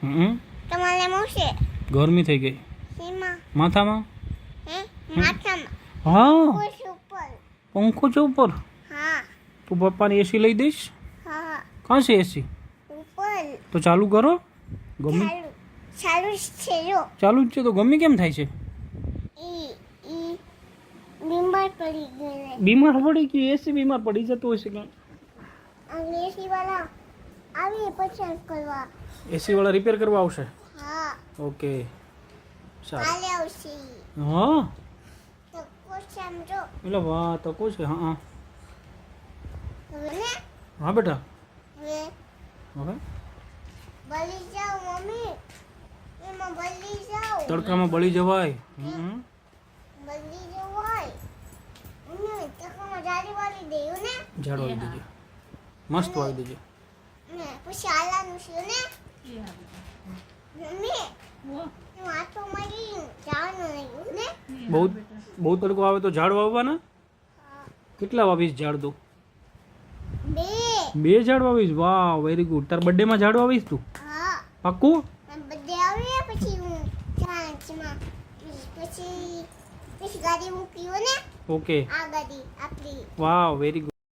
તમારે મોશે ગરમી થઈ ગઈ સીમા માથામાં હે માથામાં હા કુશ ઉપર પંખો છે ઉપર હા તું પપ્પાને એસી લઈ દઈશ હા કાં છે એસી ઉપર તો ચાલુ કરો ગમે ચાલુ છે જો ચાલુ જ છે તો ગમે કેમ થાય છે ઈ ઈ બીમાર પડી ગઈ બીમાર પડી કે એસી બીમાર પડી જતો હશે કે અંગ્રેજી વાળા આવી પસંદ કરવા એસી વાળા રિપેર કરવા આવશે હા ઓકે સારું કાલે આવશે હા તો કોઈ સમજો એટલે વાહ તો કોઈ છે હા હવે ને હા બેટા હવે હવે બળી જાઓ મમ્મી એમાં બળી જાઓ તડકામાં બળી જવાય બળી જવાય અને તડકામાં જાળી વાળી દેવું ને ઝાડ વાળી દેજે મસ્ત વાળી દેજે ને પછી આલાનું છે ને મમ્મી હું આટો મારી જવાનું નહીં ને બહુ બહુ તડકો આવે તો ઝાડ વાવવાના કેટલા વાવીશ ઝાડ તો બે બે ઝાડ વાવીશ વાહ વેરી ગુડ તાર બર્થડે માં ઝાડ વાવીશ તું હા પાક્કું બધે આવે પછી હું ચાંચમાં પછી ગાડી મૂકી હોય ને ઓકે આ ગાડી આપણી વાહ વેરી ગુડ